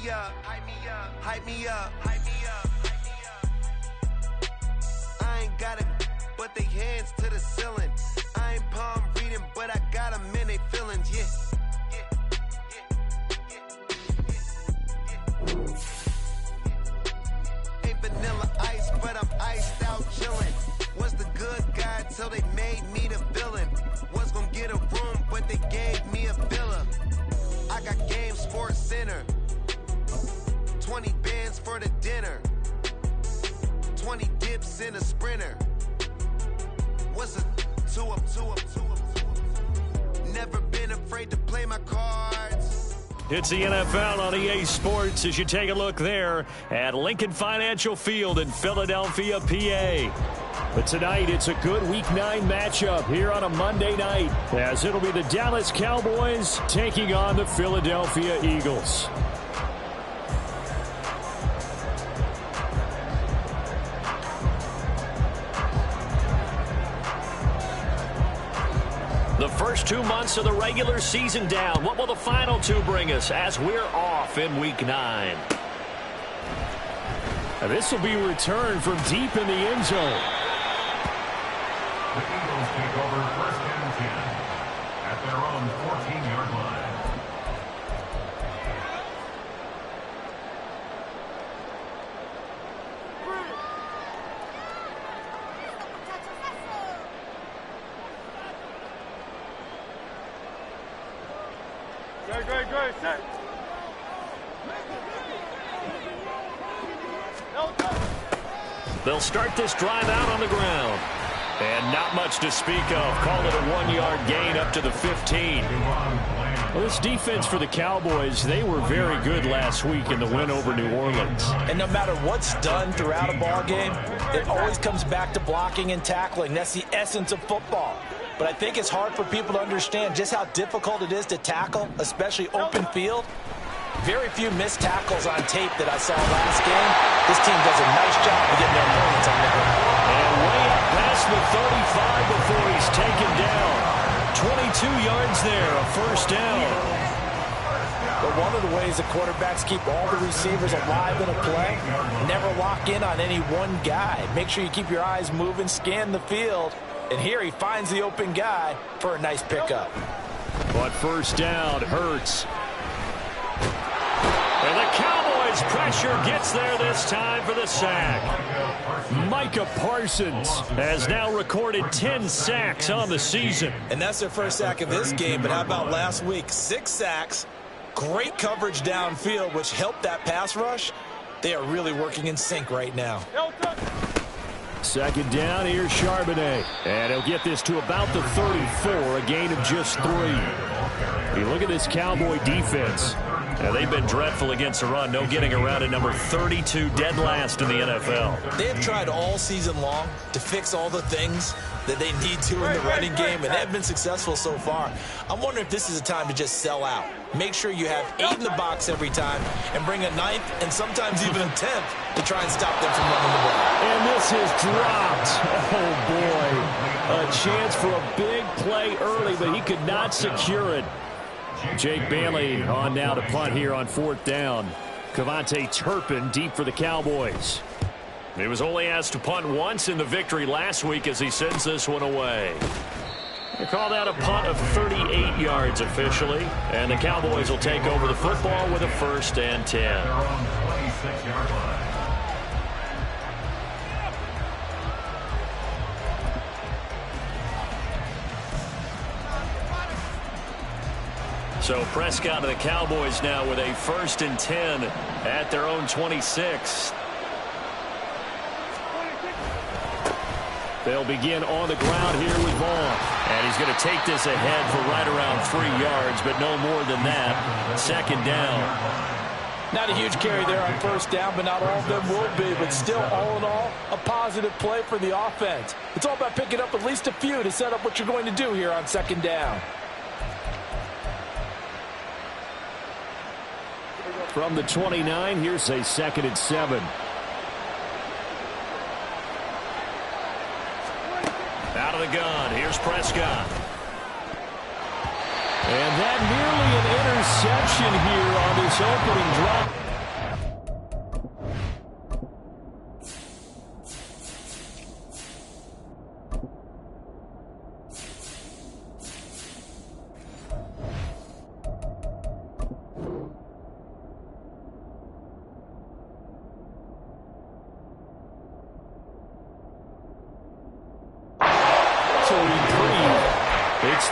me up, hype me up, hype me up, hype me up, hype me up. I ain't got it, but they hands to the ceiling. I ain't palm reading, but I got them in they feelings, yeah. Ain't vanilla ice, but I'm iced out chillin'. Was the good guy till they made me the villain. Was gonna get a room, but they gave me a villa. I got game Sports Center. 20 bands for the dinner. 20 dips in a sprinter. What's a 2 up, 2 up, 2 up, 2 up? Never been afraid to play my cards. It's the NFL on EA Sports as you take a look there at Lincoln Financial Field in Philadelphia, PA. But tonight, it's a good Week 9 matchup here on a Monday night, as it'll be the Dallas Cowboys taking on the Philadelphia Eagles. The first 2 months of the regular season down. What will the final 2 bring us as we're off in Week 9? And this will be returned from deep in the end zone. The Eagles take over first and 10 at their own 14-yard line. Great, set. They'll start this drive out on the ground. And not much to speak of. Call it a 1-yard gain up to the 15. Well, this defense for the Cowboys, they were very good last week in the win over New Orleans. And no matter what's done throughout a ball game, it always comes back to blocking and tackling. That's the essence of football. But I think it's hard for people to understand just how difficult it is to tackle, especially open field. Very few missed tackles on tape that I saw last game. This team does a nice job of getting their opponents on the ground. And way up past the 35 before he's taken down. 22 yards there, a first down. But one of the ways the quarterbacks keep all the receivers alive in a play, never lock in on any one guy. Make sure you keep your eyes moving, scan the field. And here he finds the open guy for a nice pickup. But first down hurts. And the Cowboys pressure gets there this time for the sack. Micah Parsons has now recorded 10 sacks on the season. And that's their first sack of this game, but how about last week? 6 sacks, great coverage downfield, which helped that pass rush. They are really working in sync right now. Second down, here's Charbonnet. And he'll get this to about the 34, a gain of just 3. You look at this Cowboy defense. Now, they've been dreadful against the run. No getting around at number 32, dead last in the NFL. They have tried all season long to fix all the things that they need to in the running game, and they have been successful so far. I'm wondering if this is a time to just sell out. Make sure you have 8 in the box every time and bring a 9th and sometimes even a 10th to try and stop them from running the ball. And this is dropped. Oh, boy. A chance for a big play early, but he could not secure it. Jake Bailey on now to punt here on 4th down. Cavante Turpin deep for the Cowboys. He was only asked to punt once in the victory last week as he sends this one away. They call that a punt of 38 yards officially. And the Cowboys will take over the football with a 1st and 10. So Prescott and the Cowboys now with a 1st and 10 at their own 26. They'll begin on the ground here with Vaughn. And he's going to take this ahead for right around 3 yards, but no more than that. 2nd down. Not a huge carry there on 1st down, but not all of them will be. But still, all in all, a positive play for the offense. It's all about picking up at least a few to set up what you're going to do here on 2nd down. From the 29, here's a 2nd and 7. Out of the gun, here's Prescott. And that nearly an interception here on this opening drive.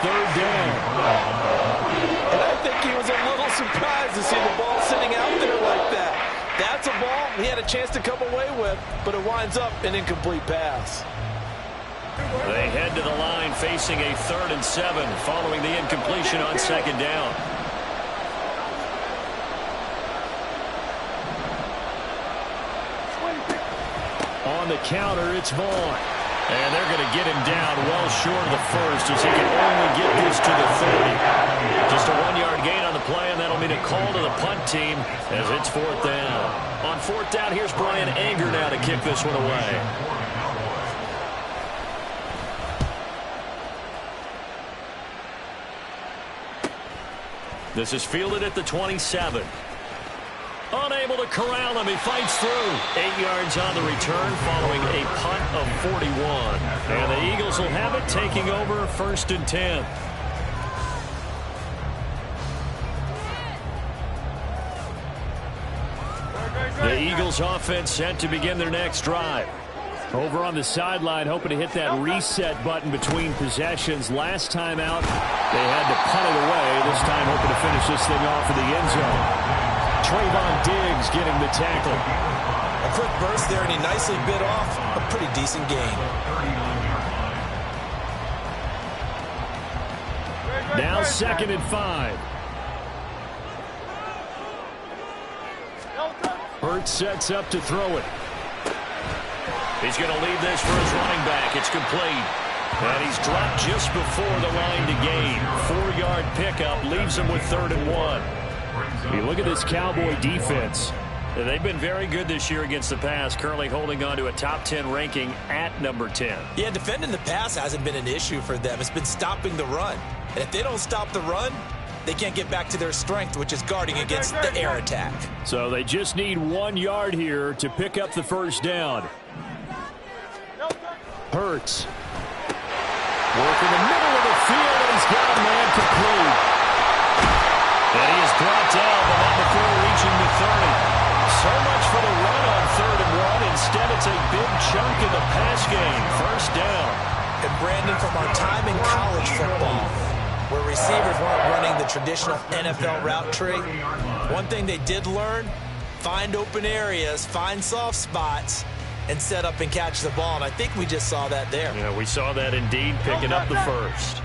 third down. And I think he was a little surprised to see the ball sitting out there like that. That's a ball he had a chance to come away with, but it winds up an incomplete pass. They head to the line facing a 3rd and 7 following the incompletion on 2nd down. On the counter, it's Vaughn. And they're going to get him down well short of the first as he can only get this to the 30. Just a 1-yard gain on the play, and that'll mean a call to the punt team as it's 4th down. On 4th down, here's Brian Anger now to kick this one away. This is fielded at the 27. Unable to corral him. He fights through. 8 yards on the return following a punt of 41. And the Eagles will have it, taking over 1st and 10. The Eagles offense set to begin their next drive. Over on the sideline, hoping to hit that reset button between possessions. Last time out, they had to punt it away. This time, hoping to finish this thing off in the end zone. Trayvon Diggs getting the tackle. A quick burst there, and he nicely bit off a pretty decent gain. Now 2nd and 5. Hurts sets up to throw it. He's going to leave this for his running back. It's complete. And he's dropped just before the line to gain. 4-yard pickup leaves him with 3rd and 1. You look at this Cowboy defense. They've been very good this year against the pass, currently holding on to a top 10 ranking at number 10. Yeah, defending the pass hasn't been an issue for them. It's been stopping the run. And if they don't stop the run, they can't get back to their strength, which is guarding against the air attack. So they just need 1 yard here to pick up the 1st down. Hurts. Work in the middle of the field, and he's got a man complete. And he is brought down, but not before reaching the 30. So much for the run on 3rd and 1. Instead, it's a big chunk in the pass game. 1st down. And Brandon, from our time in college football, where receivers weren't running the traditional NFL route tree, one thing they did learn, find open areas, find soft spots, and set up and catch the ball. And I think we just saw that there. Yeah, we saw that indeed, picking up the 1st.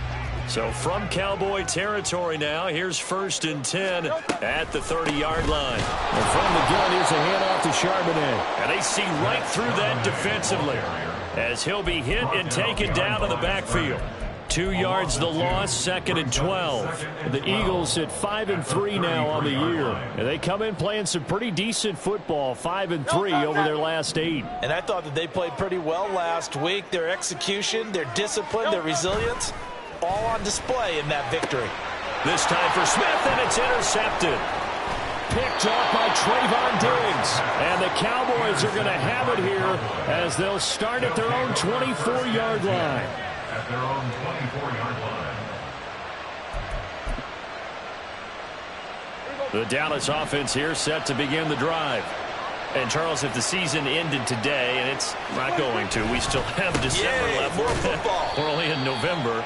So from Cowboy territory now, here's 1st and 10 at the 30-yard line. And from the gun, here's a handoff to Charbonnet. And they see right through that defensively as he'll be hit and taken down in the backfield. 2 yards the loss, 2nd and 12. The Eagles at 5-3 now on the year. And they come in playing some pretty decent football, 5-3 over their last 8. And I thought that they played pretty well last week. Their execution, their discipline, their resilience, all on display in that victory. This time for Smith, and it's intercepted. Picked off by Trayvon Diggs. And the Cowboys are going to have it here as they'll start at their own 24-yard line. At their own 24-yard line. The Dallas offense here set to begin the drive. And, Charles, if the season ended today, and it's not going to, we still have December left. More football. We're only in November.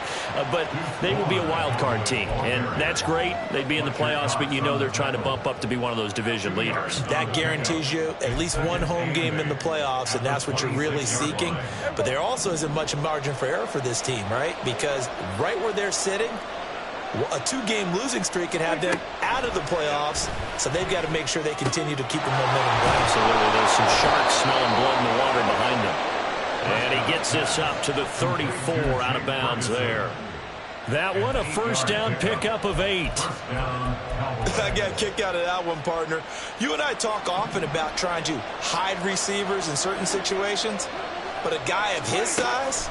But they would be a wild card team. And that's great. They'd be in the playoffs, but you know they're trying to bump up to be one of those division leaders. That guarantees you at least one home game in the playoffs, and that's what you're really seeking. But there also isn't much margin for error for this team, right? Because right where they're sitting, a 2-game losing streak can have them out of the playoffs, so they've got to make sure they continue to keep the momentum going. Absolutely. There's some sharks smelling blood in the water behind them. And he gets this up to the 34, out of bounds there. That one, a 1st down pickup of 8. I got a kick out of that one, partner. You and I talk often about trying to hide receivers in certain situations, but a guy of his size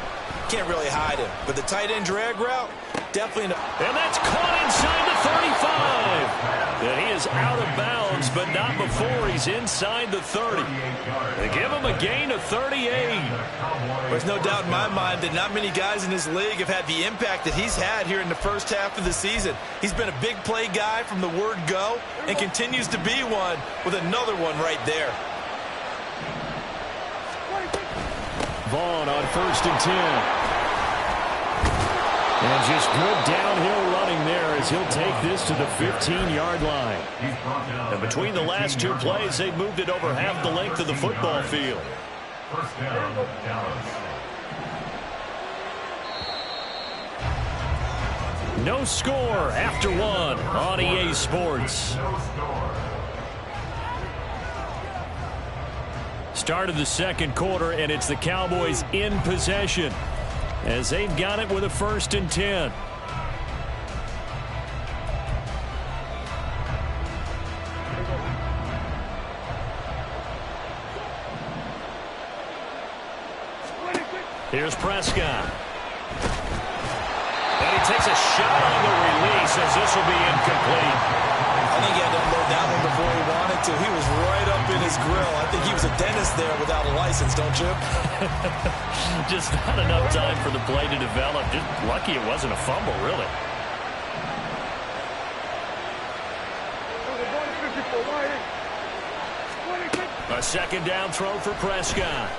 can't really hide him. But the tight end drag route, definitely. And that's caught inside the 35. And he is out of bounds, but not before he's inside the 30. They give him a gain of 38. There's no doubt in my mind that not many guys in this league have had the impact that he's had here in the first half of the season. He's been a big play guy from the word go and continues to be one with another one right there. Vaughn on 1st and 10. And just good downhill running there as he'll take this to the 15-yard line. And between the last two plays, they moved it over half the length of the football field. First down, Dallas. No score after one on EA Sports. No score. Start of the second quarter, and it's the Cowboys in possession as they've got it with a 1st and 10. Here's Prescott. And he takes a shot on the release as this will be incomplete. I think he had to unload that one before he wanted to. He was right up in his grill. I think he was a dentist there without a license, don't you? Just not enough time for the play to develop. Just lucky it wasn't a fumble, really. A 2nd down throw for Prescott.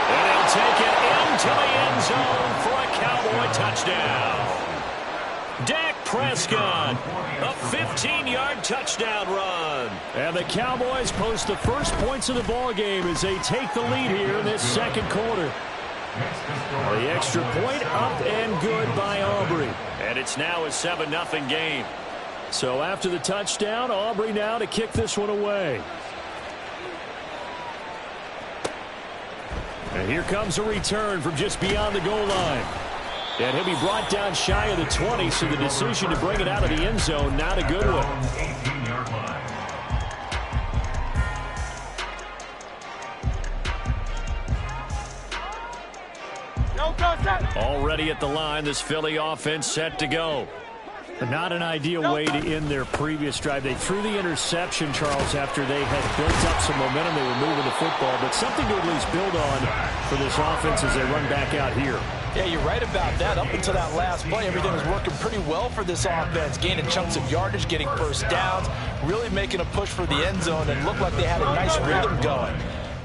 And he'll take it into the end zone for a Cowboy touchdown. Dak Prescott, a 15-yard touchdown run. And the Cowboys post the first points of the ball game as they take the lead here in this second quarter. The extra point up and good by Aubrey. And it's now a 7-0 game. So after the touchdown, Aubrey now to kick this one away. And here comes a return from just beyond the goal line. And he'll be brought down shy of the 20, so the decision to bring it out of the end zone, not a good one. 18-yard line. Already at the line, this Philly offense set to go. But not an ideal way to end their previous drive. They threw the interception, Charles, after they had built up some momentum. They were moving the football, but something to at least build on for this offense as they run back out here. Yeah, you're right about that. Up until that last play, everything was working pretty well for this offense, gaining chunks of yardage, getting first downs, really making a push for the end zone, and looked like they had a nice rhythm going.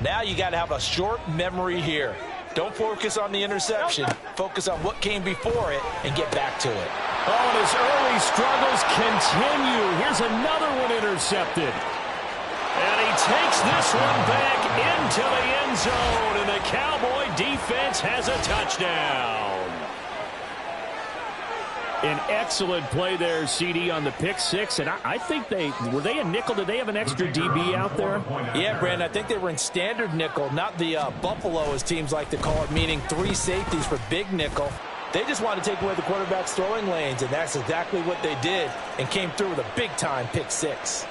Now you got to have a short memory here. Don't focus on the interception. Focus on what came before it and get back to it. Oh, and his early struggles continue. Here's another one intercepted. And he takes this one back into the end zone, and the Cowboy defense has a touchdown. An excellent play there, CD, on the pick six. And I think were they a nickel? Did they have an extra DB out there? Yeah, Brandon, I think they were in standard nickel, not the Buffalo, as teams like to call it, meaning 3 safeties for big nickel. They just wanted to take away the quarterback's throwing lanes, and that's exactly what they did, and came through with a big-time pick six.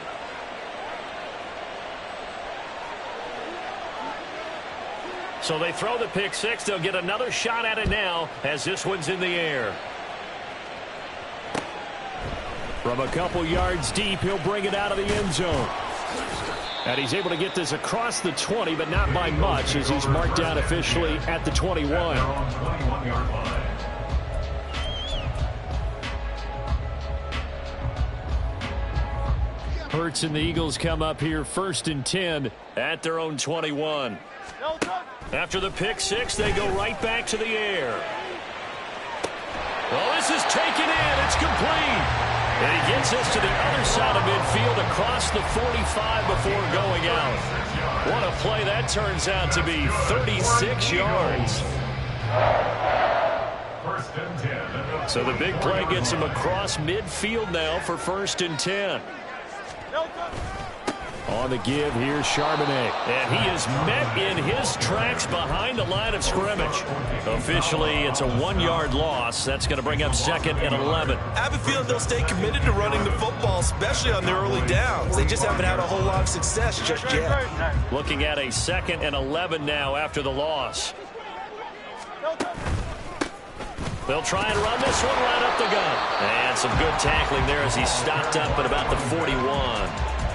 So they throw the pick six. They'll get another shot at it now as this one's in the air. From a couple yards deep, he'll bring it out of the end zone. And he's able to get this across the 20, but not by much, as he's marked down officially at the 21. 21-yard line. Hurts and the Eagles come up here 1st and 10 at their own 21. After the pick six, they go right back to the air. Well, this is taken in. It's complete. And he gets us to the other side of midfield across the 45 before going out. What a play that turns out to be. 36 yards. First and 10. So the big play gets him across midfield now for 1st and 10. On the give, here's Charbonnet. And he is met in his tracks behind the line of scrimmage. Officially, it's a 1-yard loss. That's going to bring up 2nd and 11. I have a feeling they'll stay committed to running the football, especially on their early downs. They just haven't had a whole lot of success just yet. Looking at a 2nd and 11 now after the loss. They'll try and run this one right up the gut. And some good tackling there as he stopped up at about the 41.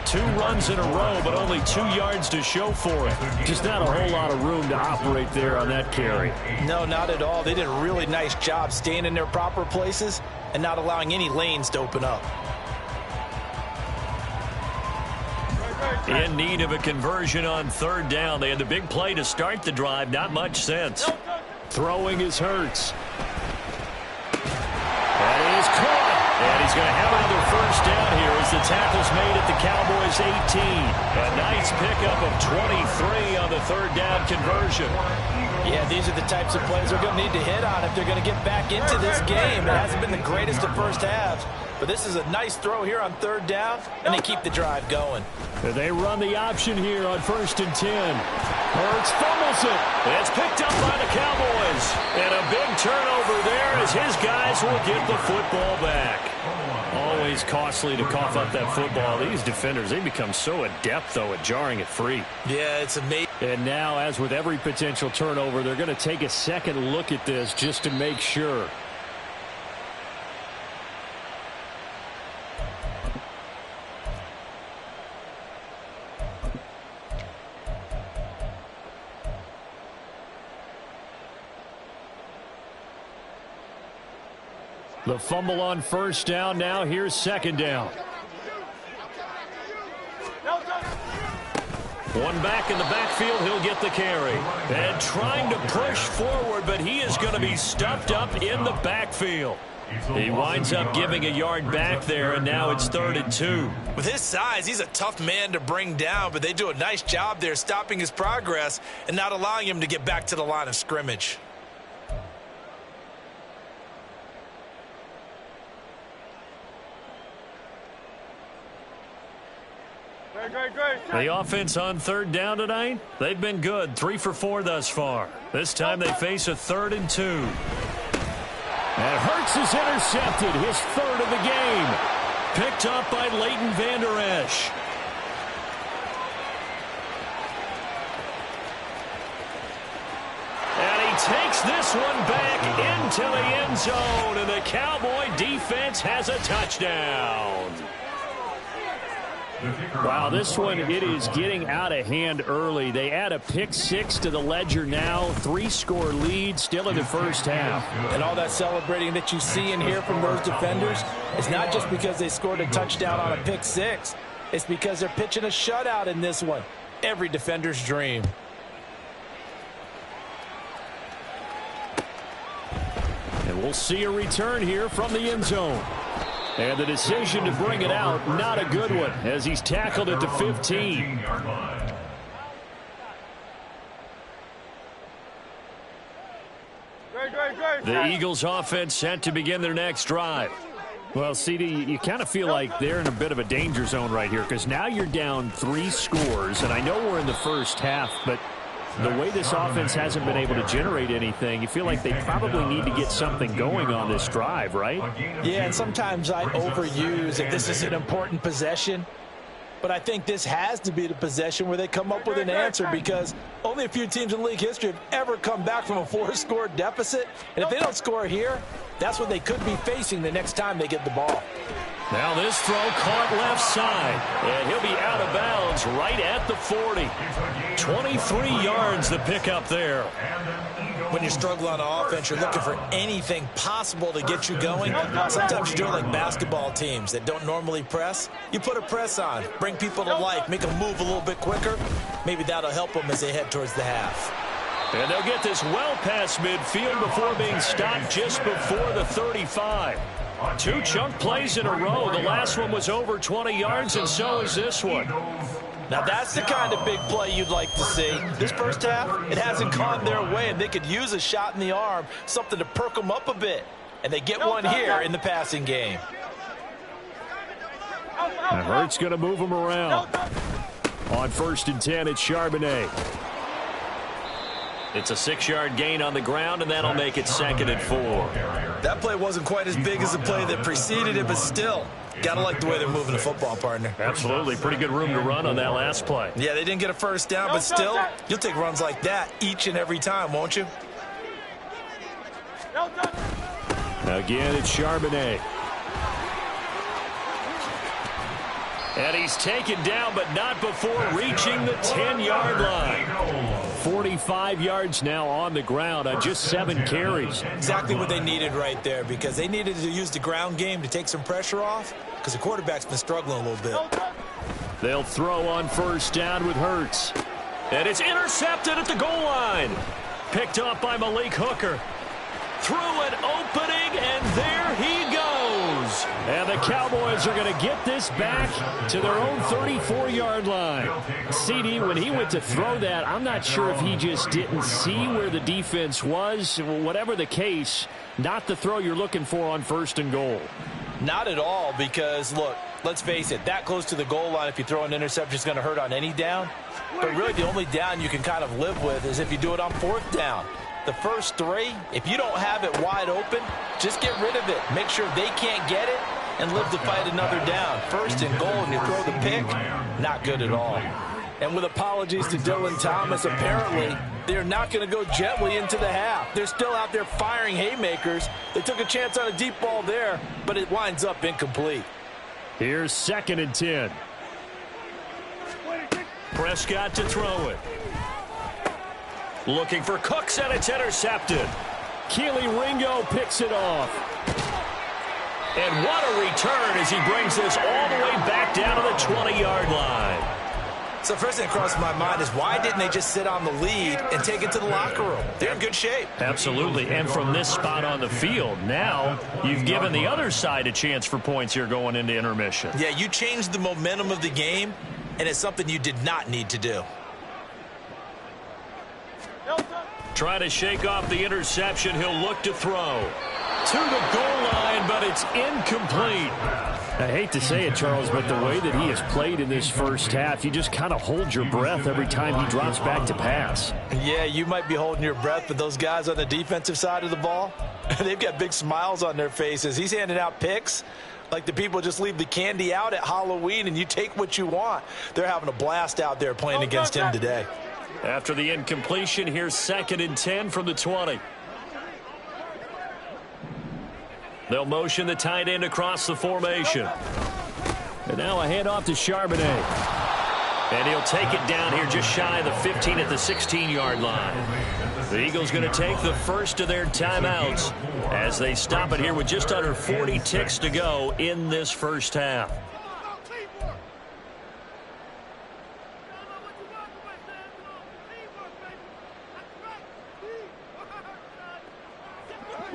2 runs in a row, but only 2 yards to show for it. Just not a whole lot of room to operate there on that carry. No, not at all. They did a really nice job staying in their proper places and not allowing any lanes to open up. In need of a conversion on 3rd down. They had the big play to start the drive. Not much sense. Throwing is Hurts. That is caught. And he's going to have another first down here as the tackle's made at the Cowboys' 18. A nice pickup of 23 on the third down conversion. Yeah, these are the types of plays they're going to need to hit on if they're going to get back into this game. It hasn't been the greatest of first halves, but this is a nice throw here on third down, and they keep the drive going. They run the option here on 1st and 10. Hurts fumbles it. It's picked up by the Cowboys. And a big turnover there as his guys will get the football back. Always costly to cough up that football. These defenders, they become so adept, though, at jarring it free. Yeah, it's amazing. And now, as with every potential turnover, they're going to take a second look at this just to make sure. The fumble on first down. Now here's second down. One back in the backfield. He'll get the carry. And trying to push forward, but he is going to be stuffed up in the backfield. He winds up giving a yard back there, and now it's 3rd and 2. With his size, he's a tough man to bring down, but they do a nice job there stopping his progress and not allowing him to get back to the line of scrimmage. The offense on 3rd down tonight, they've been good. 3 for 4 thus far. This time they face a 3rd and 2. And Hurts is intercepted, his 3rd of the game. Picked up by Leighton Vander Esch. And he takes this one back into the end zone, and the Cowboy defense has a touchdown. Wow, this one, it is getting out of hand early. They add a pick 6 to the ledger now. 3-score lead, still in the first half. And all that celebrating that you see and hear from those defenders, it's not just because they scored a touchdown on a pick 6. It's because they're pitching a shutout in this one. Every defender's dream. And we'll see a return here from the end zone. And the decision to bring it out, not a good one, as he's tackled at the 15. The Eagles offense set to begin their next drive. Well, CD, you kind of feel like they're in a bit of a danger zone right here, because now you're down 3 scores, and I know we're in the first half, but the way this offense hasn't been able to generate anything, you feel like they probably need to get something going on this drive, right? Yeah, and sometimes I overuse if this is an important possession. But I think this has to be the possession where they come up with an answer, because only a few teams in league history have ever come back from a 4-score deficit. And if they don't score here, that's what they could be facing the next time they get the ball. Now this throw caught left side, and he'll be out of bounds right at the 40. 23 yards the pickup there. When you struggle on offense, you're looking for anything possible to get you going. Sometimes you do it like basketball teams that don't normally press. You put a press on, bring people to life, make them move a little bit quicker. Maybe that'll help them as they head towards the half. And they'll get this well past midfield before being stopped just before the 35. 2 chunk plays in a row. The last one was over 20 yards, and so is this one. Now that's the kind of big play you'd like to see. This first half, it hasn't gone their way, and they could use a shot in the arm, something to perk them up a bit. And they get one here in the passing game. And Hurts going to move him around. On 1st and 10, it's Charbonnet. It's a 6-yard gain on the ground, and that'll make it 2nd and 4. That play wasn't quite as big as the play that preceded it, but still, gotta like the way they're moving the football, partner. Absolutely. Pretty good room to run on that last play. Yeah, they didn't get a first down, but still, you'll take runs like that each and every time, won't you? Again, it's Charbonnet. And he's taken down, but not before reaching the 10-yard line. 45 yards now on the ground on just 7 carries. Exactly what they needed right there, because they needed to use the ground game to take some pressure off, because the quarterback's been struggling a little bit. They'll throw on 1st down with Hurts. And it's intercepted at the goal line. Picked off by Malik Hooker. Through an opening, and there he goes. And the Cowboys are going to get this back to their own 34-yard line. CD, when he went to throw that, I'm not sure if he just didn't see where the defense was. Whatever the case, not the throw you're looking for on 1st and goal. Not at all, because, look, let's face it, that close to the goal line, if you throw an interception, is going to hurt on any down. But really, the only down you can kind of live with is if you do it on 4th down. The first 3, if you don't have it wide open, just get rid of it. Make sure they can't get it and live to fight another down. 1st and goal, and you throw the pick, not good at all. And with apologies to Dylan Thomas, apparently they're not going to go gently into the half. They're still out there firing haymakers. They took a chance on a deep ball there, but it winds up incomplete. Here's 2nd and 10. Prescott to throw it. Looking for Cooks, and it's intercepted. Keely Ringo picks it off. And what a return as he brings this all the way back down to the 20-yard line. So first thing that crosses my mind is why didn't they just sit on the lead and take it to the locker room? They're in good shape. Absolutely, and from this spot on the field, now you've given the other side a chance for points here going into intermission. Yeah, you changed the momentum of the game, and it's something you did not need to do. Trying to shake off the interception. He'll look to throw. To the goal line, but it's incomplete. I hate to say it, Charles, but the way that he has played in this first half, you just kind of hold your breath every time he drops back to pass. Yeah, you might be holding your breath, but those guys on the defensive side of the ball, they've got big smiles on their faces. He's handing out picks like the people just leave the candy out at Halloween and you take what you want. They're having a blast out there playing against him today. After the incompletion, here's 2nd and 10 from the 20. They'll motion the tight end across the formation. And now a handoff to Charbonnet. And he'll take it down here just shy of the 15 at the 16-yard line. The Eagles going to take the first of their timeouts as they stop it here with just under 40 ticks to go in this first half.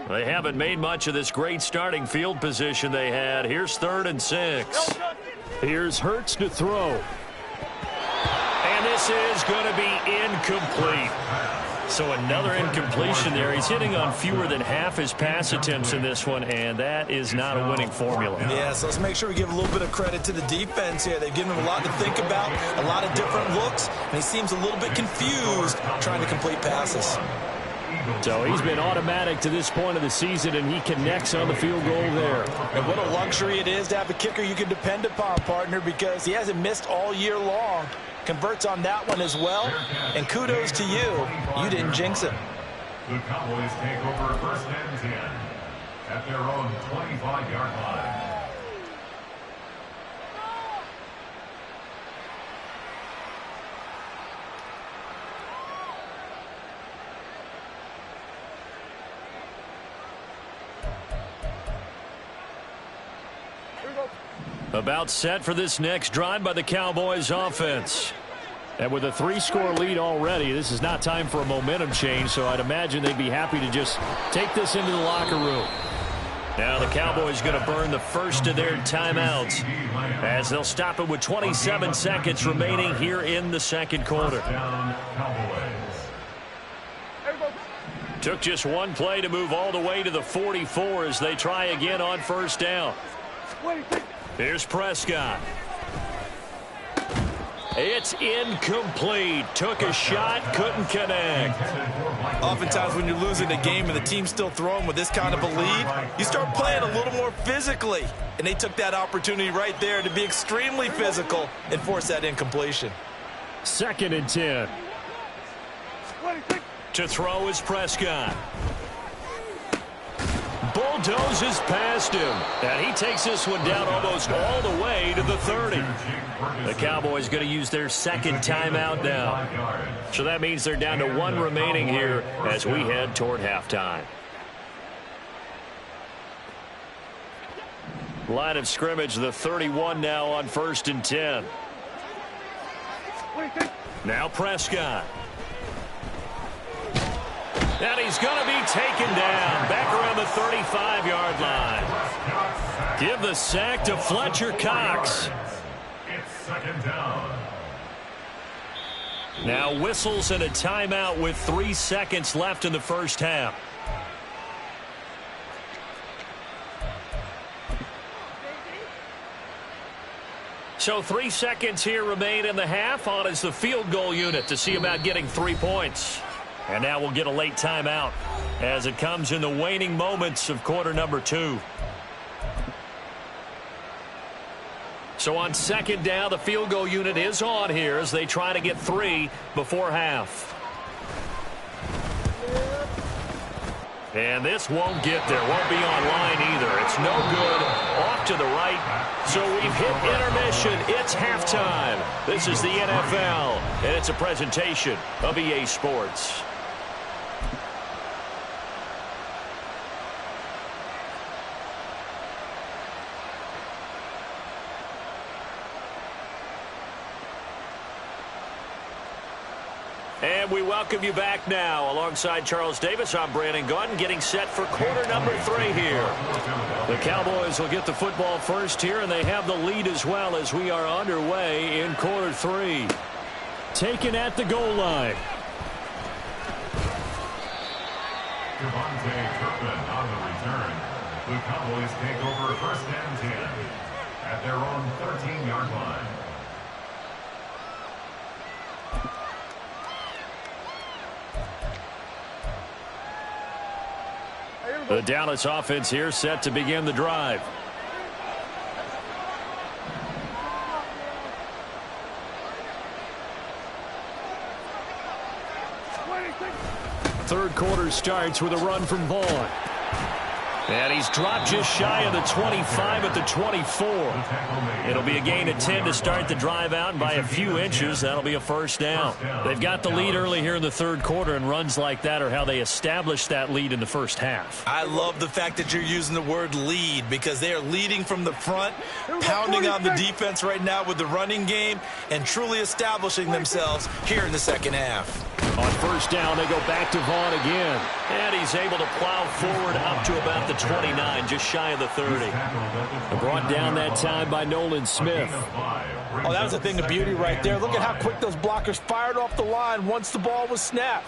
They haven't made much of this great starting field position they had. Here's 3rd and 6. Here's Hurts to throw. And this is going to be incomplete. So another incompletion there. He's hitting on fewer than half his pass attempts in this one, and that is not a winning formula. Yeah, so let's make sure we give a little bit of credit to the defense here. They've given him a lot to think about, a lot of different looks, and he seems a little bit confused trying to complete passes. So he's been automatic to this point of the season, and he connects on the field goal there. And what a luxury it is to have a kicker you can depend upon, partner, because he hasn't missed all year long. Converts on that one as well, and kudos to you. You didn't jinx him. The Cowboys take over 1st and 10 at their own 25-yard line. About set for this next drive by the Cowboys offense. And with a 3-score lead already, this is not time for a momentum change, so I'd imagine they'd be happy to just take this into the locker room. Now the Cowboys going to burn the first of their timeouts as they'll stop it with 27 seconds remaining here in the second quarter. Took just one play to move all the way to the 44 as they try again on 1st down. Here's Prescott. It's incomplete. Took a shot, couldn't connect. Oftentimes when you're losing a game and the team's still throwing with this kind of a lead, you start playing a little more physically. And they took that opportunity right there to be extremely physical and force that incompletion. 2nd and 10. To throw is Prescott. Bulldozes past him, and he takes this one down almost all the way to the 30. The Cowboys going to use their 2nd timeout now. So that means they're down to 1 remaining here as we head toward halftime. Line of scrimmage, the 31 now on 1st and 10. Now Prescott. And he's going to be taken down back around the 35-yard line. Give the sack to Fletcher Cox. It's second down. Now whistles and a timeout with 3 seconds left in the first half. So 3 seconds here remain in the half. On is the field goal unit to see about getting 3 points. And now we'll get a late timeout as it comes in the waning moments of quarter number 2. So on second down, the field goal unit is on here as they try to get 3 before half. And this won't get there. Won't be online either. It's no good. Off to the right. So we've hit intermission. It's halftime. This is the NFL, and it's a presentation of EA Sports. And we welcome you back now. Alongside Charles Davis, I'm Brandon Gaudin, getting set for quarter number 3 here. The Cowboys will get the football first here, and they have the lead as well as we are underway in quarter 3. Taken at the goal line. Devontae Turpin on the return. The Cowboys take over first and 10 at their own 13-yard line. The Dallas offense here set to begin the drive. Third quarter starts with a run from Vaughn. And he's dropped just shy of the 25 at the 24. It'll be a gain of 10 to start the drive out, and by a few inches, that'll be a first down. They've got the lead early here in the third quarter, and runs like that are how they established that lead in the first half. I love the fact that you're using the word lead because they are leading from the front, pounding on the defense right now with the running game, and truly establishing themselves here in the second half. On first down, they go back to Vaughn again. And he's able to plow forward up to about the 29, just shy of the 30. Brought down that time by Nolan Smith. Oh, that was a thing of beauty right there. Look at how quick those blockers fired off the line once the ball was snapped.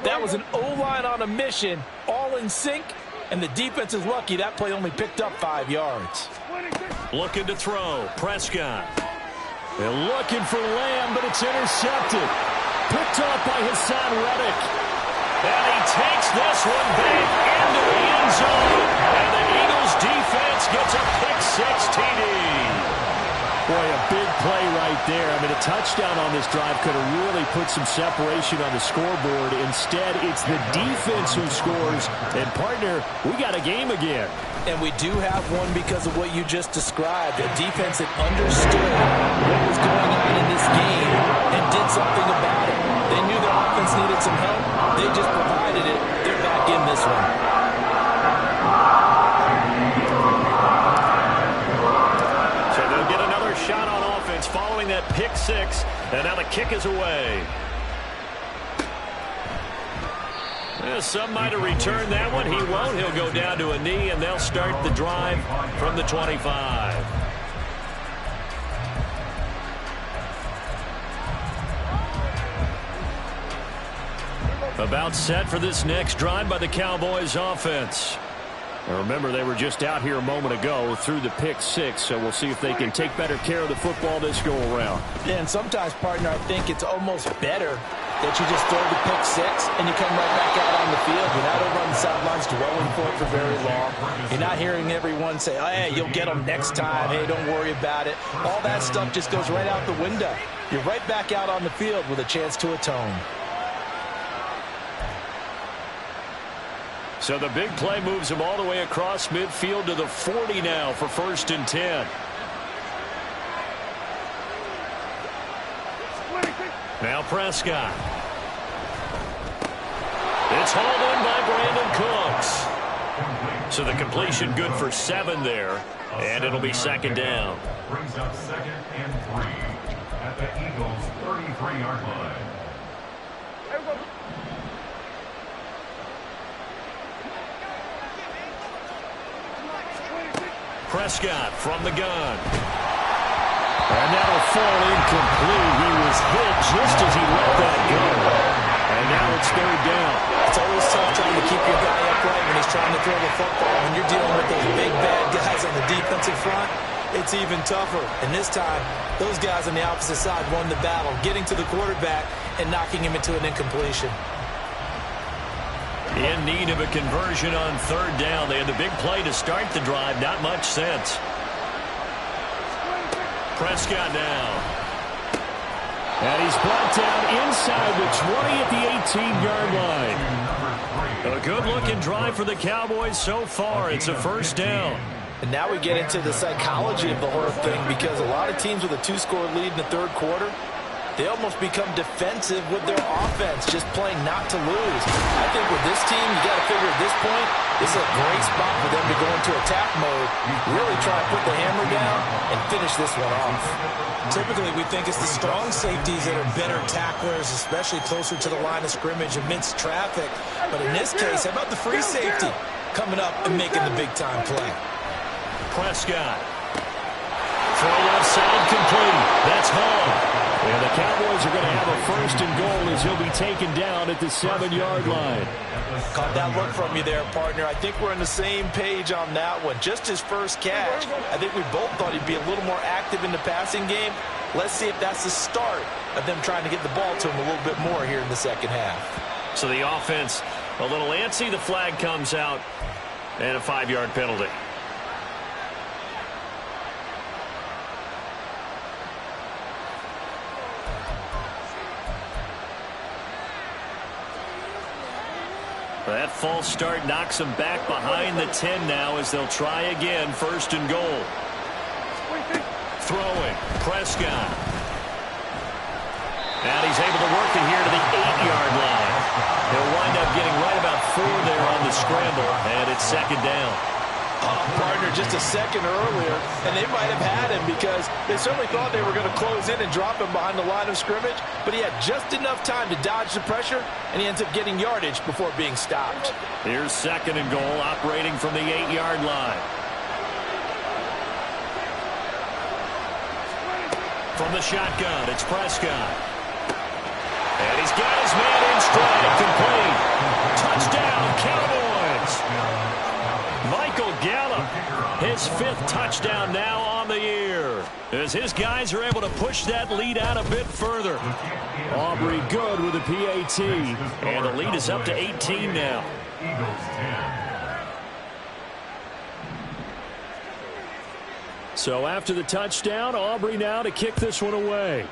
That was an O-line on a mission, all in sync, and the defense is lucky that play only picked up 5 yards. Looking to throw, Prescott. They're looking for Lamb, but it's intercepted. Picked off by Hassan Reddick. And he takes this one back into the end zone. And the Eagles defense gets a pick-6 TD. Boy, a big play right there. I mean, a touchdown on this drive could have really put some separation on the scoreboard. Instead, it's the defense who scores. And, partner, we got a game again. And we do have one because of what you just described. A defense that understood what was going on in this game and did something about it. They knew their offense needed some help. They just provided it. They're back in this one. So they'll get another shot on offense following that pick-6. And now the kick is away. Well, some might have returned that one. He won't. He'll go down to a knee, and they'll start the drive from the 25. About set for this next drive by the Cowboys offense. Now remember, they were just out here a moment ago through the pick-6, so we'll see if they can take better care of the football this go-around. Yeah, and sometimes, partner, I think it's almost better that you just throw the pick-6 and you come right back out on the field. You're not over on the sidelines dwelling for it for very long. You're not hearing everyone say, oh, hey, you'll get them next time. Hey, don't worry about it. All that stuff just goes right out the window. You're right back out on the field with a chance to atone. So the big play moves him all the way across midfield to the 40 now for first and 10. Now Prescott. It's hauled in by Brandon Cooks. So the completion good for 7 there, and it'll be second down. Brings up second and 3 at the Eagles' 33-yard line. Prescott from the gun. And that'll fall incomplete. He was hit just as he let that go. And now it's third down. It's always tough trying to keep your guy upright when he's trying to throw the football. When you're dealing with those big, bad guys on the defensive front, it's even tougher. And this time, those guys on the opposite side won the battle, getting to the quarterback and knocking him into an incompletion. In need of a conversion on third down. They had the big play to start the drive. Not much sense. Prescott now. And he's brought down inside the 20 at the 18-yard line. A good-looking drive for the Cowboys so far. It's a first down. And now we get into the psychology of the whole thing, because a lot of teams with a 2-score lead in the third quarter, they almost become defensive with their offense, just playing not to lose. I think with this team, you got to figure at this point, this is a great spot for them to go into attack mode, really try to put the hammer down and finish this one off. Typically, we think it's the strong safeties that are better tacklers, especially closer to the line of scrimmage amidst traffic. But in this case, how about the free safety coming up and making the big-time play? Prescott. Throw left side complete. That's Hall. And the Cowboys are going to have a first and goal as he'll be taken down at the 7-yard line. Caught that look from you there, partner. I think we're on the same page on that one. Just his first catch. I think we both thought he'd be a little more active in the passing game. Let's see if that's the start of them trying to get the ball to him a little bit more here in the second half. So the offense a little antsy. The flag comes out and a 5-yard penalty. That false start knocks them back behind the 10 now as they'll try again. First and goal. Throwing. Prescott. And he's able to work it here to the 8-yard line. He'll wind up getting right about 4 there on the scramble, and it's second down. Partner, just a second earlier, and they might have had him because they certainly thought they were going to close in and drop him behind the line of scrimmage, but he had just enough time to dodge the pressure, and he ends up getting yardage before being stopped. Here's second and goal, operating from the 8-yard line. From the shotgun, it's Prescott. And he's got his man in stride, complete. Touchdown, Cowboys! Michael Gallup, his 5th touchdown now on the year, as his guys are able to push that lead out a bit further. Aubrey good with a PAT, and the lead is up to 18 now. So after the touchdown, Aubrey now to kick this one away.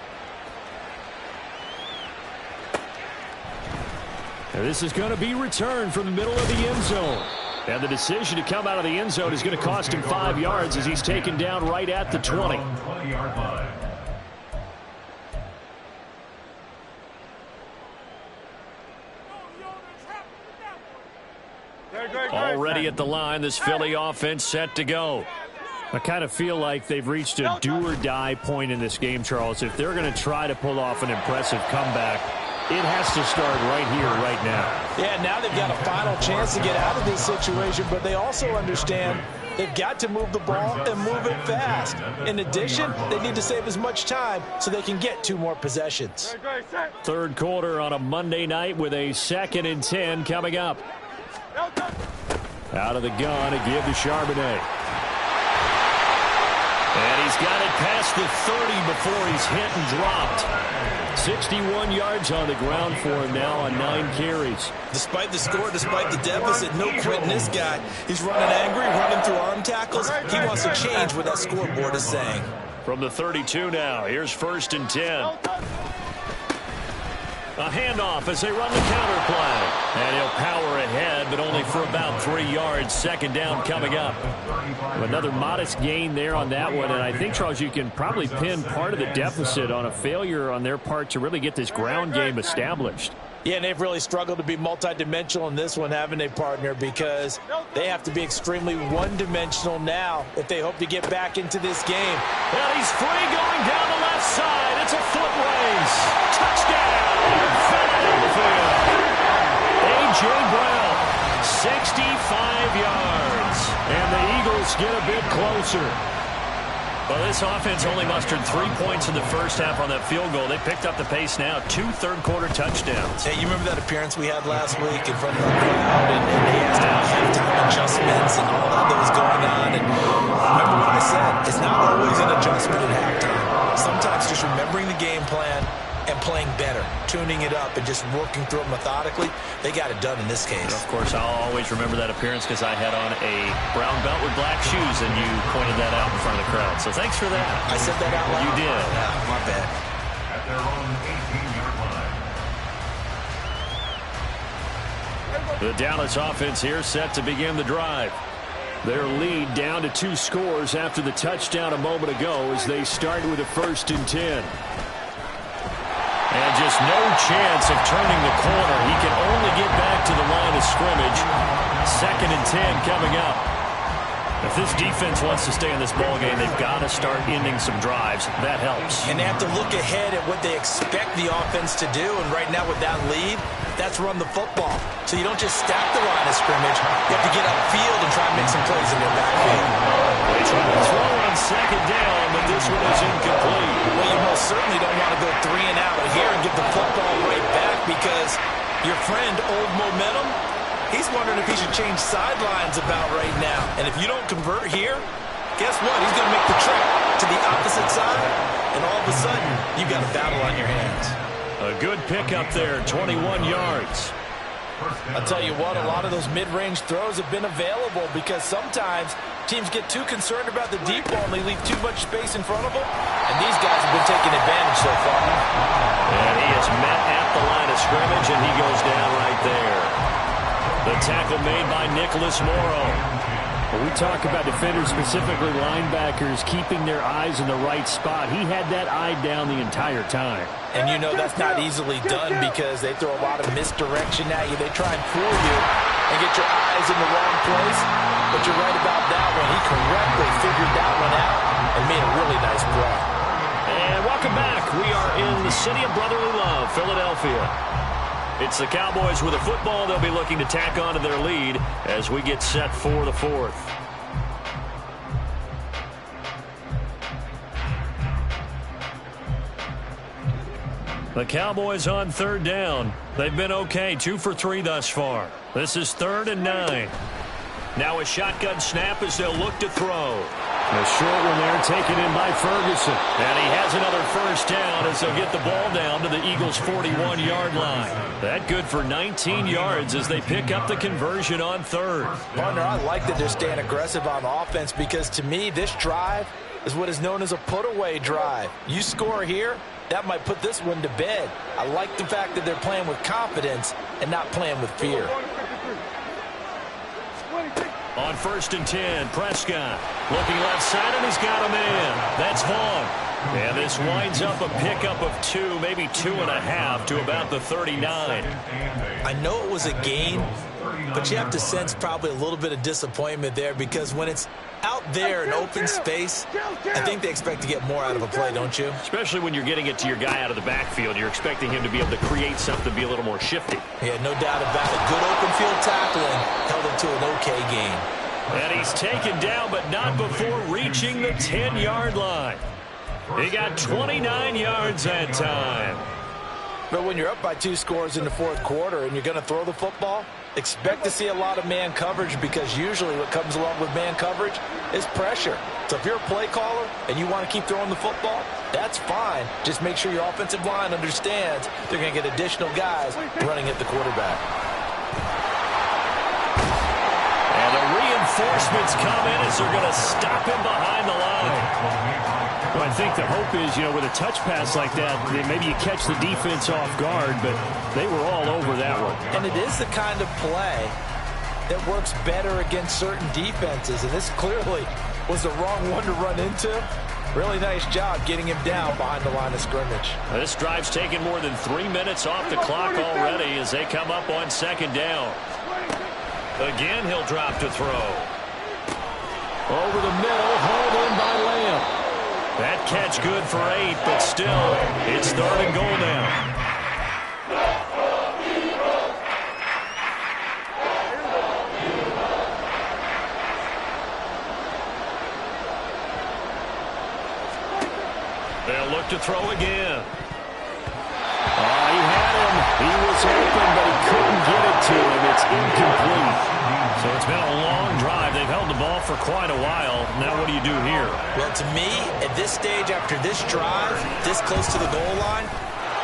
And this is going to be returned from the middle of the end zone. And the decision to come out of the end zone is going to cost him 5 yards as he's taken down right at the 20. Already at the line, this Philly offense set to go. I kind of feel like they've reached a do-or-die point in this game, Charles. If they're going to try to pull off an impressive comeback, it has to start right here, right now. Yeah, now they've got a final chance to get out of this situation, but they also understand they've got to move the ball and move it fast. In addition, they need to save as much time so they can get 2 more possessions. Third quarter on a Monday night with a 2nd and 10 coming up. Out of the gun, a give to Charbonnet. And he's got it past the 30 before he's hit and dropped. 61 yards on the ground for him now on 9 carries. Despite the score, despite the deficit, no quitting this guy. He's running angry, running through arm tackles. He wants to change what that scoreboard is saying. From the 32 now, here's 1st and 10. A handoff as they run the counter play. And he'll power ahead, but only for about 3 yards. Second down coming up. Another modest gain there on that one. And I think, Charles, you can probably pin part of the deficit on a failure on their part to really get this ground game established. Yeah, and they've really struggled to be multidimensional in this one, haven't they, partner? Because they have to be extremely one-dimensional now if they hope to get back into this game. Well, he's free going down the left side. It's a foot race. Touchdown, Philadelphia. A.J. Brown, 65 yards. And the Eagles get a bit closer. closer. Well, this offense only mustered 3 points in the first half on that field goal. They picked up the pace now. 2 third-quarter touchdowns. Hey, you remember that appearance we had last week in front of the crowd, and they asked about halftime adjustments and all that was going on. And remember what I said, it's not always an adjustment at halftime. Sometimes just remembering the game plan and playing better, tuning it up, and just working through it methodically. They got it done in this case. And of course, I'll always remember that appearance because I had on a brown belt with black shoes, and you pointed that out in front of the crowd. So thanks for that. I said that out loud? You did. Yeah, my bad. At their own 18-yard line. The Dallas offense here set to begin the drive. Their lead down to 2 scores after the touchdown a moment ago as they start with a 1st and 10. And just no chance of turning the corner. He can only get back to the line of scrimmage. 2nd and 10 coming up. If this defense wants to stay in this ballgame, they've got to start ending some drives. That helps. And they have to look ahead at what they expect the offense to do. And right now with that lead, that's run the football. So you don't just stack the line of scrimmage. You have to get upfield and try and make some plays in their backfield. They try to throw on 2nd down, but this one is incomplete. Well, you most certainly don't want to go 3 and out of here and get the football right back because your friend, Old Momentum, he's wondering if he should change sidelines about right now. And if you don't convert here, guess what? He's going to make the trip to the opposite side, and all of a sudden, you've got a battle on your hands. A good pickup there, 21 yards. I'll tell you what, a lot of those mid-range throws have been available because sometimes teams get too concerned about the deep ball and they leave too much space in front of them. And these guys have been taking advantage so far. And he is met at the line of scrimmage, and he goes down right there. The tackle made by Nicholas Morrow. When we talk about defenders, specifically linebackers, keeping their eyes in the right spot, he had that eye down the entire time. And you know that's not easily done because they throw a lot of misdirection at you. They try and fool you and get your eyes in the wrong place. But you're right about that one. He correctly figured that one out and made a really nice play. And welcome back. We are in the city of brotherly love, Philadelphia. It's the Cowboys with a football. They'll be looking to tack on to their lead as we get set for the 4th. The Cowboys on 3rd down. They've been okay, 2 for 3 thus far. This is 3rd and 9. Now a shotgun snap as they'll look to throw. A short one there taken in by Ferguson. And he has another 1st down as they'll get the ball down to the Eagles' 41-yard line. That good for 19 yards as they pick up the conversion on 3rd. Partner, I like that they're staying aggressive on offense because to me this drive is what is known as a put-away drive. You score here, that might put this one to bed. I like the fact that they're playing with confidence and not playing with fear. On 1st and 10, Prescott looking left side, and he's got a man. That's Vaughn. And this winds up a pickup of 2, maybe 2.5 to about the 39. I know it was a gain, but you have to sense probably a little bit of disappointment there because when it's out there in open space, I think they expect to get more out of a play, don't you? Especially when you're getting it to your guy out of the backfield. You're expecting him to be able to create something, be a little more shifty. Yeah, no doubt about it. Good open field tackling held him to an okay gain. And he's taken down, but not before reaching the 10-yard line. He got 29 yards that time. But when you're up by 2 scores in the 4th quarter and you're going to throw the football, expect to see a lot of man coverage because usually what comes along with man coverage is pressure. So if you're a play caller and you want to keep throwing the football, that's fine. Just make sure your offensive line understands they're going to get additional guys running at the quarterback. And the reinforcements come in as they're going to stop him behind the line. Well, I think the hope is, with a touch pass like that, maybe you catch the defense off guard, but they were all over that one. And it is the kind of play that works better against certain defenses, and this clearly was the wrong one to run into. Really nice job getting him down behind the line of scrimmage. This drive's taken more than 3 minutes off the clock already as they come up on 2nd down. Again, he'll drop to throw. Over the middle, hauled in by Lamb. That catch good for 8, but still, it's 3rd and goal now. up to throw again. Oh, he had him. He was open, but he couldn't get it to him. It's incomplete. So it's been a long drive. They've held the ball for quite a while. Now what do you do here? Well, to me, at this stage, after this drive, this close to the goal line,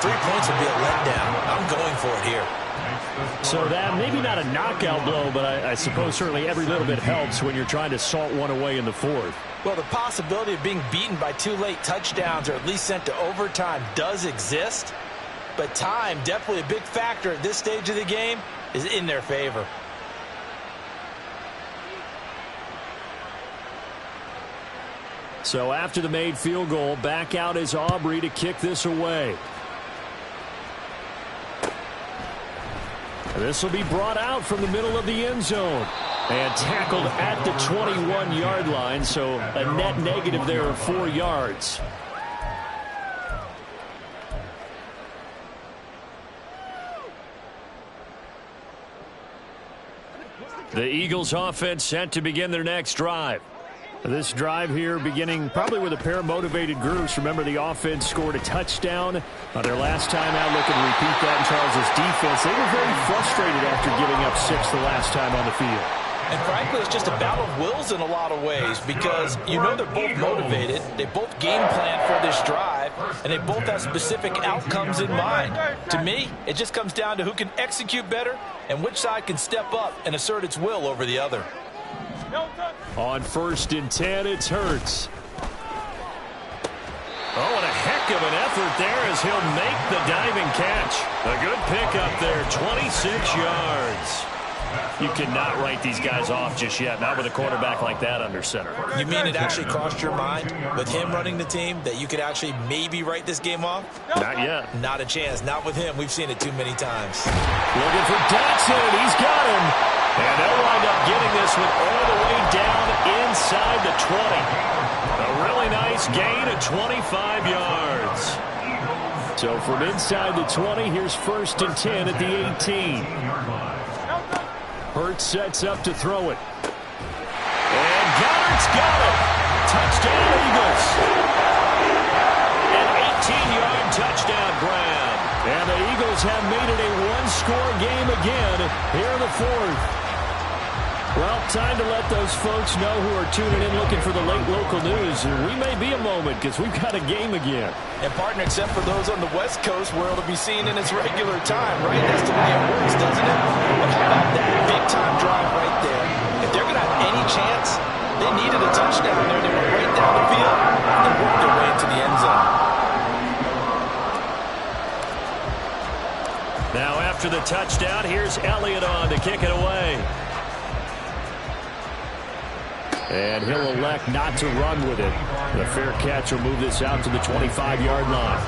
3 points would be a letdown. I'm going for it here. So that, maybe not a knockout blow, but I suppose certainly every little bit helps when you're trying to salt one away in the fourth. Well, the possibility of being beaten by 2 late touchdowns or at least sent to overtime does exist. But time, definitely a big factor at this stage of the game, is in their favor. So after the made field goal, back out is Aubrey to kick this away. This will be brought out from the middle of the end zone and tackled at the 21-yard line, so a net negative there of 4 yards. The Eagles offense set to begin their next drive. This drive here beginning probably with a pair of motivated groups. Remember, the offense scored a touchdown on their last time out. Looking to repeat that in Charles' defense. They were very frustrated after giving up 6 the last time on the field. And frankly, it's just a battle of wills in a lot of ways because you know they're both motivated. They both game plan for this drive, and they both have specific outcomes in mind. To me, it just comes down to who can execute better and which side can step up and assert its will over the other. On 1st and 10, it's Hurts. Oh, and a heck of an effort there as he'll make the diving catch. A good pickup there, 26 yards. You cannot write these guys off just yet, not with a quarterback like that under center. You mean it actually crossed your mind with him running the team that you could actually maybe write this game off? Not yet. Not a chance. Not with him. We've seen it too many times. Looking for Dotson. He's got him. And they'll wind up getting this one all the way down inside the 20. A really nice gain of 25 yards. So from inside the 20, here's 1st and 10 at the 18. Hurts sets up to throw it. And Goddard's got it. Touchdown, Eagles. An 18-yard touchdown grab. And the Eagles have made it a one-score game again here in the 4th. Well, time to let those folks know who are tuning in looking for the late local news. We may be a moment because we've got a game again. And, partner, except for those on the West Coast where it'll be seen in its regular time, right? That's the way it works, doesn't it? But how about that big-time drive right there? If they're going to have any chance, they needed a touchdown there. They went right down the field and worked their way into the end zone. Now, after the touchdown, here's Elliott on to kick it away. And he'll elect not to run with it. The fair catch will move this out to the 25-yard line.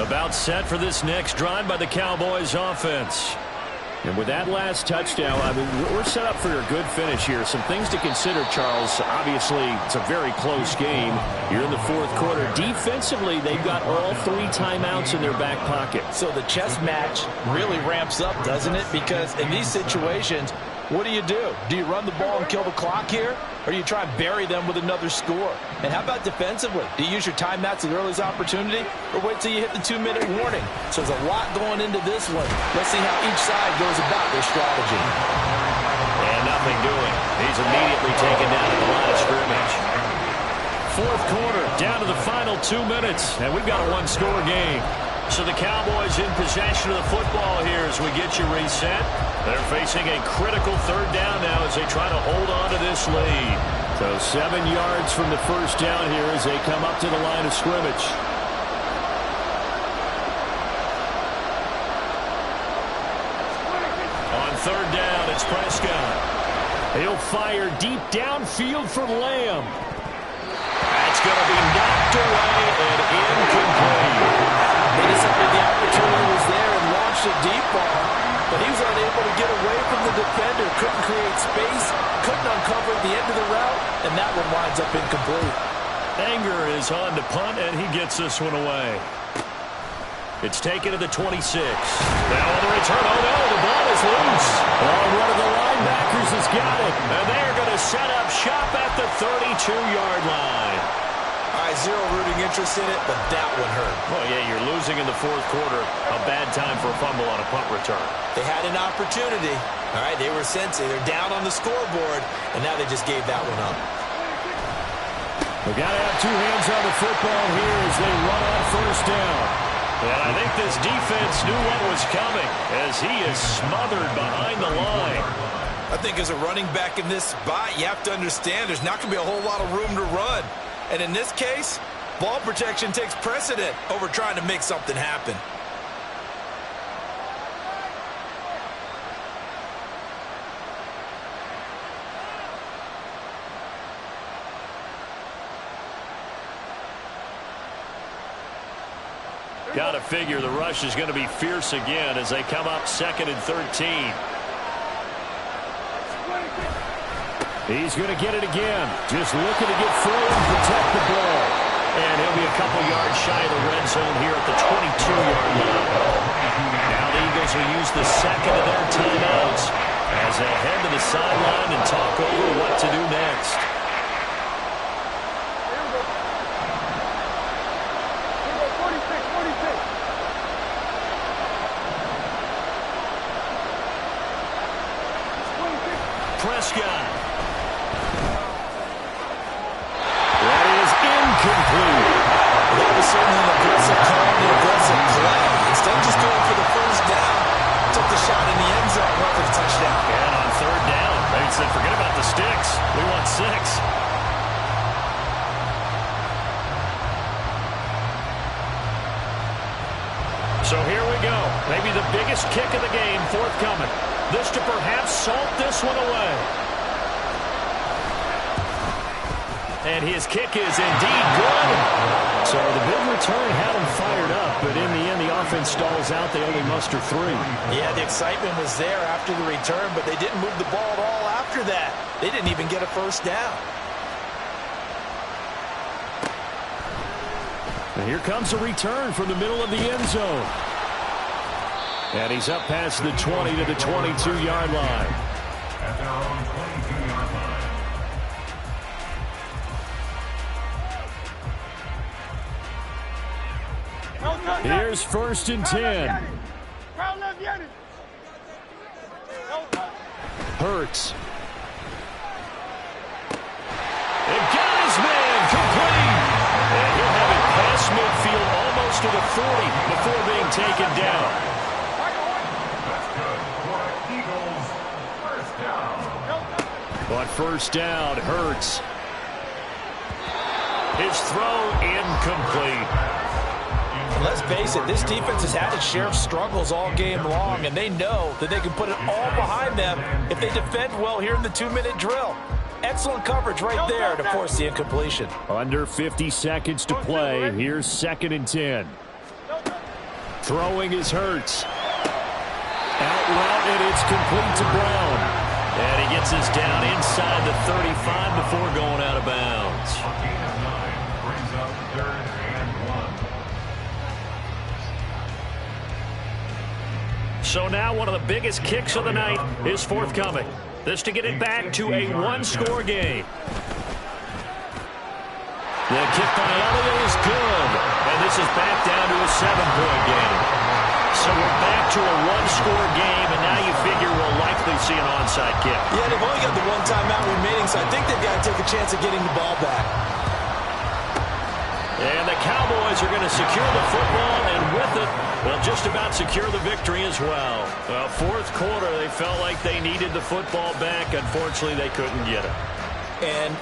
About set for this next drive by the Cowboys offense. And with that last touchdown, I mean, we're set up for a good finish here. Some things to consider, Charles. Obviously, it's a very close game. You're in the 4th quarter. Defensively, they've got all 3 timeouts in their back pocket. So the chess match really ramps up, doesn't it? Because in these situations, what do? Do you run the ball and kill the clock here? Or do you try and bury them with another score? And how about defensively? Do you use your timeouts at the earliest opportunity? Or wait till you hit the 2-minute warning? So there's a lot going into this one. Let's see how each side goes about their strategy. And nothing doing. He's immediately taken down at the line of scrimmage. 4th quarter, down to the final 2 minutes. And we've got a one-score game. So the Cowboys in possession of the football here as we get you reset. They're facing a critical 3rd down now as they try to hold on to this lead. So 7 yards from the 1st down here as they come up to the line of scrimmage. On 3rd down, it's Prescott. He'll fire deep downfield for Lamb. That's going to be knocked away and incomplete. Basically, the opportunity was there and launched a deep ball, but he was unable to get away from the defender, couldn't create space, couldn't uncover the end of the route, and that one winds up incomplete. Anger is on to punt, and he gets this one away. It's taken to the 26. Now on the return, oh no, the ball is loose. Oh, one of the linebackers has got it. And they're going to set up shop at the 32-yard line. All right, zero rooting interest in it, but that one hurt. Well, yeah, you're losing in the fourth quarter. A bad time for a fumble on a punt return. They had an opportunity. All right, they were sensing. They're down on the scoreboard, and now they just gave that one up. We've got to have two hands on the football here as they run on first down. And I think this defense knew what was coming as he is smothered behind the line. I think as a running back in this spot, you have to understand there's not going to be a whole lot of room to run. And in this case, ball protection takes precedent over trying to make something happen. Got to figure the rush is going to be fierce again as they come up 2nd and 13. He's going to get it again. Just looking to get through and protect the ball. And he'll be a couple yards shy of the red zone here at the 22-yard line. Now the Eagles will use the second of their timeouts as they head to the sideline and talk over what to do next. Prescott. That is incomplete. That was certainly an aggressive call and an aggressive play. Instead of just going for the first down, took the shot in the end zone, went for the touchdown. And on third down, they said, forget about the sticks. We want 6. So here we go. Maybe the biggest kick of the game forthcoming. This to perhaps salt this one away. And his kick is indeed good. So the big return had him fired up, but in the end, the offense stalls out. They only muster 3. Yeah, the excitement was there after the return, but they didn't move the ball at all after that. They didn't even get a first down. And here comes a return from the middle of the end zone. And he's up past the 20 to the 22-yard line. At their own 22-yard line. Here's 1st and 10. Hurts. And got his man complete. And he'll have it past midfield almost to the 40 before being taken down. That's good for Eagles. First down. On first down, Hurts. His throw incomplete. Let's face it, this defense has had its share of struggles all game long, and they know that they can put it all behind them if they defend well here in the 2-minute drill. Excellent coverage right there to force the incompletion. Under 50 seconds to play. Here's 2nd and 10. Throwing is Hurts. Out route, and it's complete to Brown. And he gets us down inside the 35 before going out of bounds. A gain of 9 brings up 3rd and 1. So now one of the biggest kicks of the night is forthcoming. This to get it back to a 1-score game. The kick by Elliott is good. And this is back down to a 7-point game. So we're back to a 1-score game, and now you figure we'll likely see an onside kick. Yeah, they've only got the 1 timeout remaining, so I think they've got to take a chance of getting the ball back. And the Cowboys are going to secure the football, and with it, they'll just about secure the victory as well. Fourth quarter, they felt like they needed the football back. Unfortunately, they couldn't get it. And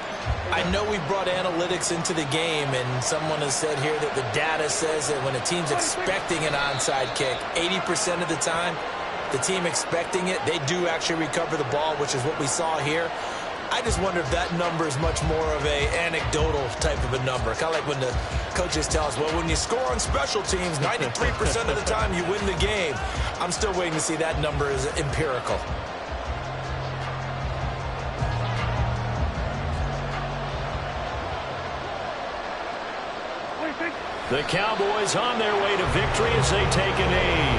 I know we brought analytics into the game, and someone has said here that the data says that when a team's expecting an onside kick, 80% of the time, the team expecting it, they do actually recover the ball, which is what we saw here. I just wonder if that number is much more of a anecdotal type of a number. Kind of like when the coaches tell us, well, when you score on special teams, 93% of the time you win the game. I'm still waiting to see that number is empirical. The Cowboys on their way to victory as they take a knee.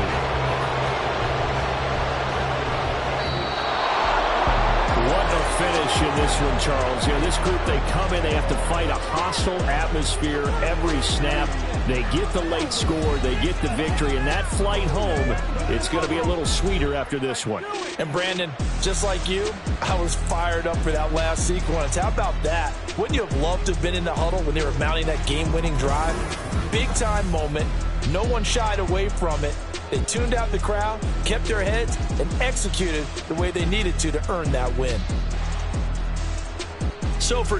What a finish in this one, Charles. You know, this group, they come in, they have to fight a hostile atmosphere every snap. They get the late score, they get the victory, and that flight home, it's going to be a little sweeter after this one. And Brandon, just like you, I was fired up for that last sequence. How about that? Wouldn't you have loved to have been in the huddle when they were mounting that game-winning drive? Big-time moment. No one shied away from it. They tuned out the crowd, kept their heads, and executed the way they needed to earn that win. So for